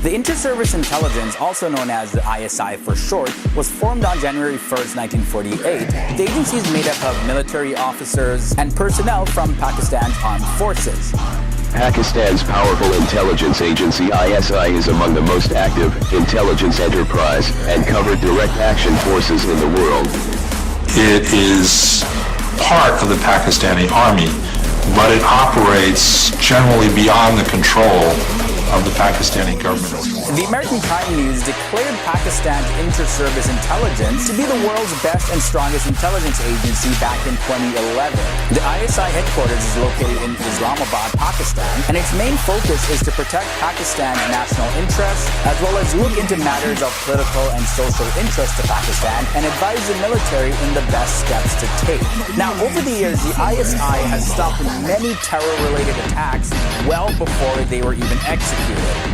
The Inter-Service Intelligence, also known as the ISI for short, was formed on January 1st, 1948. The agency is made up of military officers and personnel from Pakistan's armed forces. Pakistan's powerful intelligence agency ISI is among the most active intelligence enterprise and covert direct action forces in the world. It is part of the Pakistani army, but it operates generally beyond the control of the Pakistani government. The American Crime News declared Pakistan's Inter-Service Intelligence to be the world's best and strongest intelligence agency back in 2011. The ISI headquarters is located in Islamabad, Pakistan, and its main focus is to protect Pakistan's national interests, as well as look into matters of political and social interest to Pakistan and advise the military in the best steps to take. Now, over the years, the ISI has stopped many terror-related attacks well before they were even executed.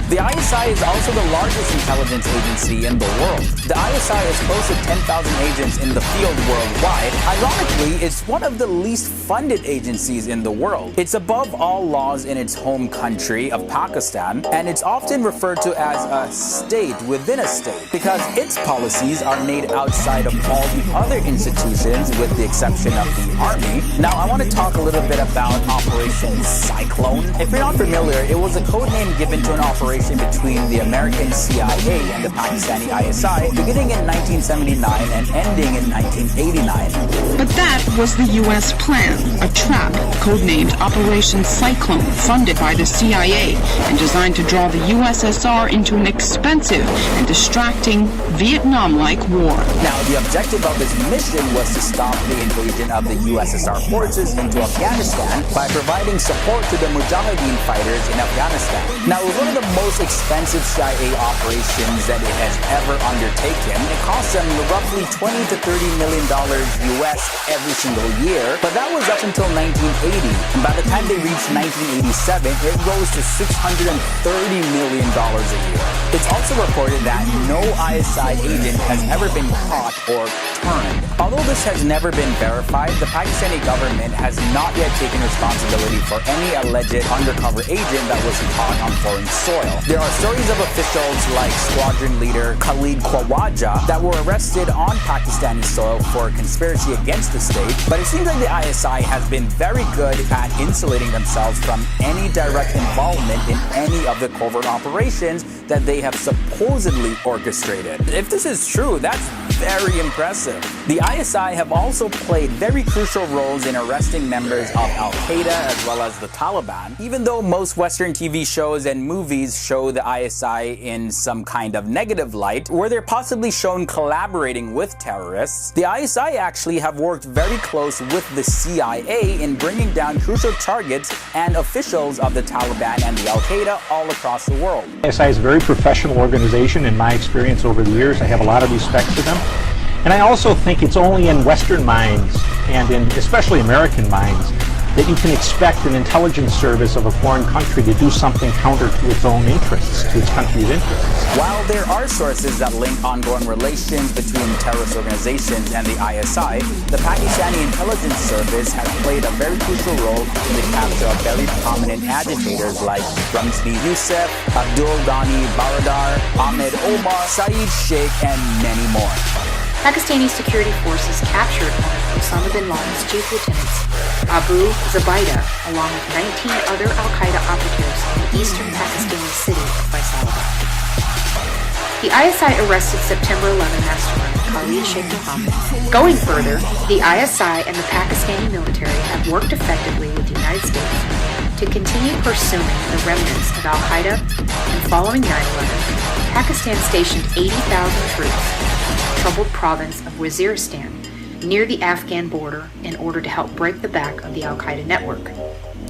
The ISI is also the largest intelligence agency in the world. The ISI has close to 10,000 agents in the field worldwide. Ironically, it's one of the least funded agencies in the world. It's above all laws in its home country of Pakistan, and it's often referred to as a state within a state because its policies are made outside of all the other institutions with the exception of the army. Now, I want to talk a little bit about Operation Cyclone. If you're not familiar, it was a code name given to an operation between the American CIA and the Pakistani ISI beginning in 1979 and ending in 1989. But that was the U.S. plan, a trap codenamed Operation Cyclone, funded by the CIA and designed to draw the USSR into an expensive and distracting Vietnam-like war. Now, the objective of this mission was to stop the invasion of the USSR forces into Afghanistan by providing support to the Mujahideen fighters in Afghanistan. Now, it was one of the most expensive CIA operations that it has ever undertaken. It cost them roughly $20 to $30 million US every single year, but that was up until 1980. And by the time they reached 1987, it rose to $630 million a year. It's also reported that no ISI agent has ever been caught or turned. Although this has never been verified, the Pakistani government has not yet taken responsibility for any alleged undercover agent that was caught on foreign soil. There are stories of officials like squadron leader Khalid Khwaja that were arrested on Pakistani soil for conspiracy against the state, but it seems like the ISI has been very good at insulating themselves from any direct involvement in any of the covert operations that they have supposedly orchestrated. If this is true, that's very impressive. The ISI have also played very crucial roles in arresting members of Al-Qaeda as well as the Taliban. Even though most Western TV shows and movies show the ISI in some kind of negative light, where they're possibly shown collaborating with terrorists, the ISI actually have worked very close with the CIA in bringing down crucial targets and officials of the Taliban and the Al-Qaeda all across the world. ISI is a very professional organization in my experience over the years. I have a lot of respect for them. And I also think it's only in Western minds, and in especially American minds, that you can expect an intelligence service of a foreign country to do something counter to its own interests, to its country's interests. While there are sources that link ongoing relations between terrorist organizations and the ISI, the Pakistani intelligence service has played a very crucial role in the capture of very prominent agitators like Ramzi Youssef, Abdul Ghani Baradar, Ahmed Omar, Saeed Sheikh, and many more. Pakistani security forces captured one of Osama bin Laden's chief lieutenants, Abu Zubaydah, along with 19 other al-Qaeda operatives in the eastern Pakistani city of Faisalabad. The ISI arrested September 11 mastermind Khalid Sheikh Mohammed. Going further, the ISI and the Pakistani military have worked effectively with the United States to continue pursuing the remnants of al-Qaeda, and following 9/11, Pakistan stationed 80,000 troops troubled province of Waziristan near the Afghan border in order to help break the back of the Al-Qaeda network.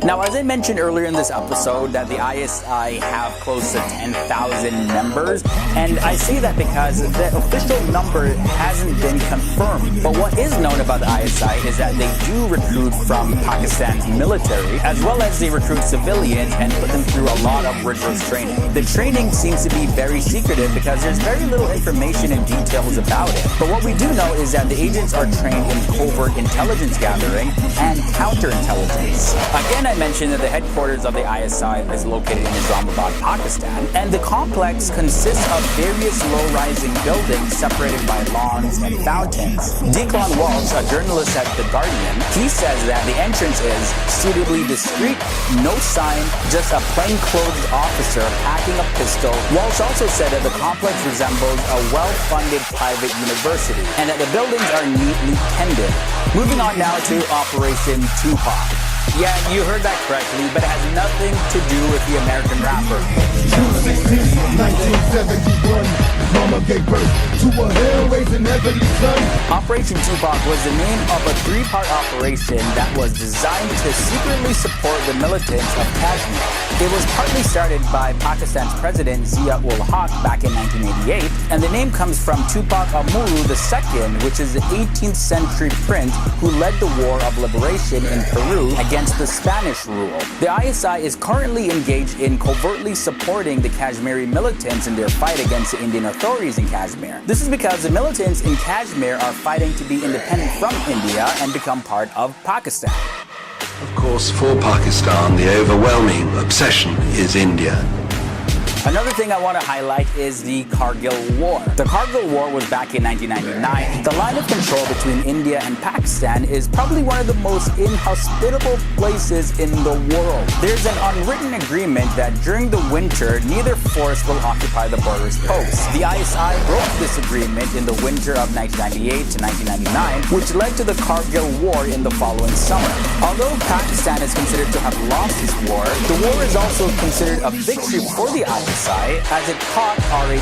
Now, as I mentioned earlier in this episode, that the ISI have close to 10,000 members, and I say that because the official number hasn't been confirmed. But what is known about the ISI is that they do recruit from Pakistan's military, as well as they recruit civilians and put them through a lot of rigorous training. The training seems to be very secretive because there's very little information and details about it. But what we do know is that the agents are trained in covert intelligence gathering and counterintelligence. Again, Again, I mentioned that the headquarters of the ISI is located in Islamabad, Pakistan, and the complex consists of various low-rising buildings separated by lawns and fountains. Declan Walsh, a journalist at The Guardian, he says that the entrance is suitably discreet, no sign, just a plainclothes officer packing a pistol. Walsh also said that the complex resembles a well-funded private university and that the buildings are neatly tended. Moving on now to Operation Tupac. Yeah, you heard that correctly, but it has nothing to do with the American rapper. 1971, mama gave birth to a hell-raising heavenly son. Operation Tupac was the name of a three-part operation that was designed to secretly support the militants of Kashmir. It was partly started by Pakistan's president Zia-ul-Haq back in 1988, and the name comes from Tupac Amaru II, which is the 18th century prince who led the War of Liberation in Peru against the Spanish rule. The ISI is currently engaged in covertly supporting the Kashmiri militants in their fight against the Indian authorities in Kashmir. This is because the militants in Kashmir are fighting to be independent from India and become part of Pakistan. Of course, for Pakistan, the overwhelming obsession is India. Another thing I want to highlight is the Kargil War. The Kargil War was back in 1999. The line of control between India and Pakistan is probably one of the most inhospitable places in the world. There's an unwritten agreement that during the winter, neither force will occupy the border's posts. The ISI broke this agreement in the winter of 1998 to 1999, which led to the Kargil War in the following summer. Although Pakistan is considered to have lost this war, the war is also considered a victory for the ISI, as it caught RAW,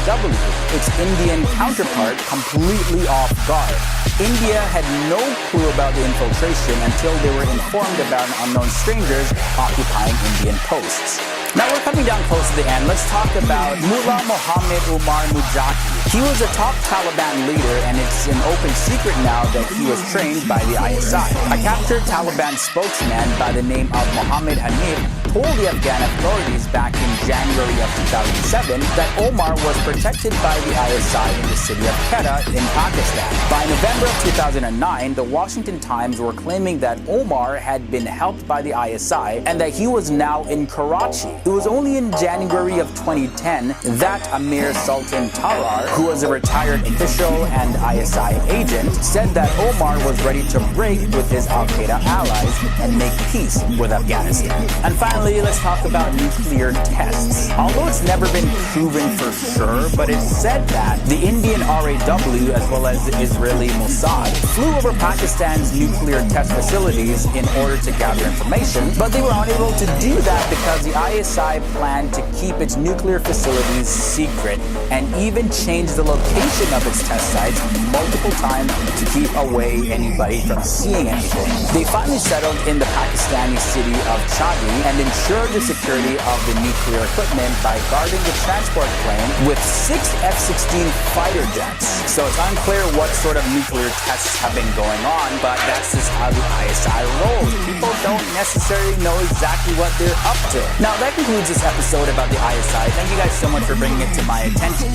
its Indian counterpart, completely off guard. India had no clue about the infiltration until they were informed about unknown strangers occupying Indian posts. Now we're coming down close to the end. Let's talk about Mullah Muhammad Umar Mujahid. He was a top Taliban leader, and it's an open secret now that he was trained by the ISI. A captured Taliban spokesman by the name of Mohammed Hanif told the Afghan authorities back in January of 2007 that Omar was protected by the ISI in the city of Quetta in Pakistan. By November of 2009, the Washington Times were claiming that Omar had been helped by the ISI and that he was now in Karachi. It was only in January of 2010 that Amir Sultan Tarar, who was a retired official and ISI agent, said that Omar was ready to break with his Al-Qaeda allies and make peace with Afghanistan. And finally, let's talk about nuclear tests. Although it's never been proven for sure, but it's said that the Indian RAW as well as the Israeli Mossad flew over Pakistan's nuclear test facilities in order to gather information, but they were unable to do that because the ISI planned to keep its nuclear facilities secret and even change the location of its test sites multiple times to keep away anybody from seeing anything. They finally settled in the Pakistani city of Chadi and ensured the security of the nuclear equipment by guarding the transport plane with 6 F-16 fighter jets. So it's unclear what sort of nuclear tests have been going on, but that's just how the ISI rolls. People don't necessarily know exactly what they're up to. Now that concludes this episode about the ISI. Thank you guys so much for bringing it to my attention.